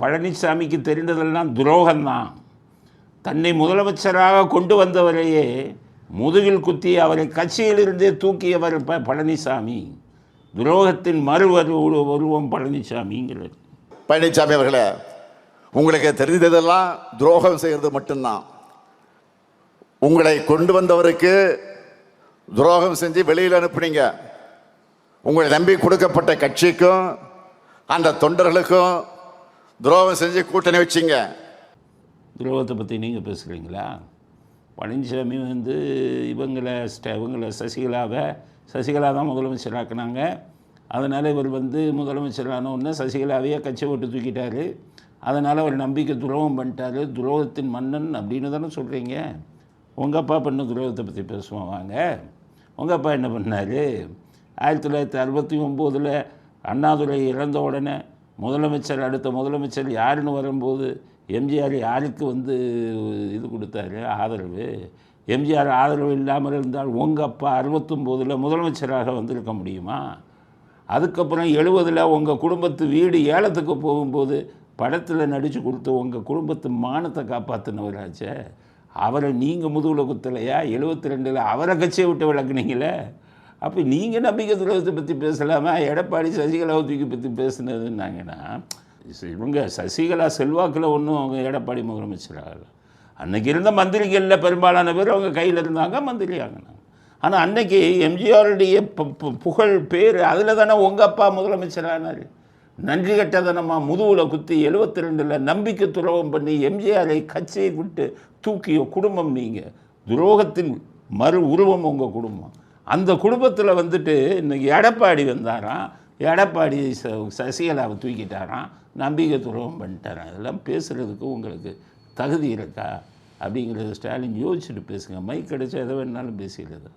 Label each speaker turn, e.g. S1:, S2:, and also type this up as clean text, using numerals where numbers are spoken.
S1: பழனிசாமிக்கு தெரிந்ததெல்லாம் துரோகம்தான். தன்னை முதலமைச்சராக கொண்டு வந்தவரையே முதுகில் குத்தி அவரை கட்சியிலிருந்தே தூக்கியவர் பழனிசாமி. துரோகத்தின் உருவம் பழனிசாமிங்கிறது.
S2: பழனிசாமி அவர்களே, உங்களுக்கு தெரிந்ததெல்லாம் துரோகம் செய்கிறது மட்டும்தான். உங்களை கொண்டு வந்தவருக்கு துரோகம் செஞ்சு வெளியில் அனுப்புனீங்க. உங்களை நம்பி கொடுக்கப்பட்ட கட்சிக்கும் அந்த தொண்டர்களுக்கும் துரோகம் செஞ்சு கூட்டணி வச்சிங்க.
S1: துரோகத்தை பற்றி நீங்கள் பேசுகிறீங்களா? பழனிசாமி இவங்களை சசிகலா தான் முதலமைச்சராக்குனாங்க. அதனால் இவர் முதலமைச்சரான உடனே சசிகலாவையே கட்சி விட்டு தூக்கிட்டார். அதனால் அவர் நம்பிக்கை துரோகம் பண்ணிட்டார். துரோகத்தின் மன்னன் அப்படின்னு தானே சொல்கிறீங்க. உங்கள் அப்பா பண்ண துரோகத்தை பற்றி பேசுவோம் வாங்க. உங்கள் அப்பா என்ன பண்ணார்? 1969 அண்ணாதுரை இறந்த உடனே அடுத்த முதலமைச்சர் யாருன்னு வரும்போது எம்ஜிஆர் யாருக்கு இது கொடுத்தாரு ஆதரவு? எம்ஜிஆர் ஆதரவு இல்லாமல் இருந்தால் உங்கள் அப்பா 69 முதலமைச்சராக வந்திருக்க முடியுமா? அதுக்கப்புறம் 70 உங்கள் குடும்பத்து வீடு ஏலத்துக்கு போகும்போது படத்தில் நடித்து கொடுத்து உங்கள் குடும்பத்து மானத்தை காப்பாற்றினவராச்சே. அவரை நீங்கள் முதுகில் குத்தலையா? 72 அவரை கட்சியை விட்டு விளக்குனீங்களே. அப்போ நீங்கள் நம்பிக்கை துரோகத்தை பற்றி பேசலாமா? எடப்பாடி சசிகலாவை தூக்கி பற்றி பேசுனதுன்னாங்கன்னா, இவங்க சசிகலா செல்வாக்கில் ஒன்றும் அவங்க எடப்பாடி முதலமைச்சராகல. அன்றைக்கி இருந்த மந்திரிகளில் பெரும்பாலான பேர் அவங்க கையில் இருந்தாங்க, மந்திரி ஆகினாங்க. ஆனால் அன்னைக்கு எம்ஜிஆருடைய புகழ் பேர் அதில் தானே உங்கள் அப்பா முதலமைச்சரானார். நன்றி கட்டதனமாக முதுகில் குத்தி 72 நம்பிக்கை துரோகம் பண்ணி எம்ஜிஆரை கட்சியை விட்டு தூக்கிய குடும்பம் நீங்கள். துரோகத்தின் உருவம் உங்கள் குடும்பம். அந்த குடும்பத்தில் இன்றைக்கி எடப்பாடி வந்தாராம். எடப்பாடி சசிகலாவை தூக்கிட்டாராம், நம்பிக்கை துரோகம் பண்ணிட்டாரான். அதெல்லாம் பேசுகிறதுக்கு உங்களுக்கு தகுதி இருக்கா அப்படிங்கிறத ஸ்டாலின் யோசிச்சுட்டு பேசுங்க. மைக் கிடைச்சா எதை வேணாலும் பேசிடுறது.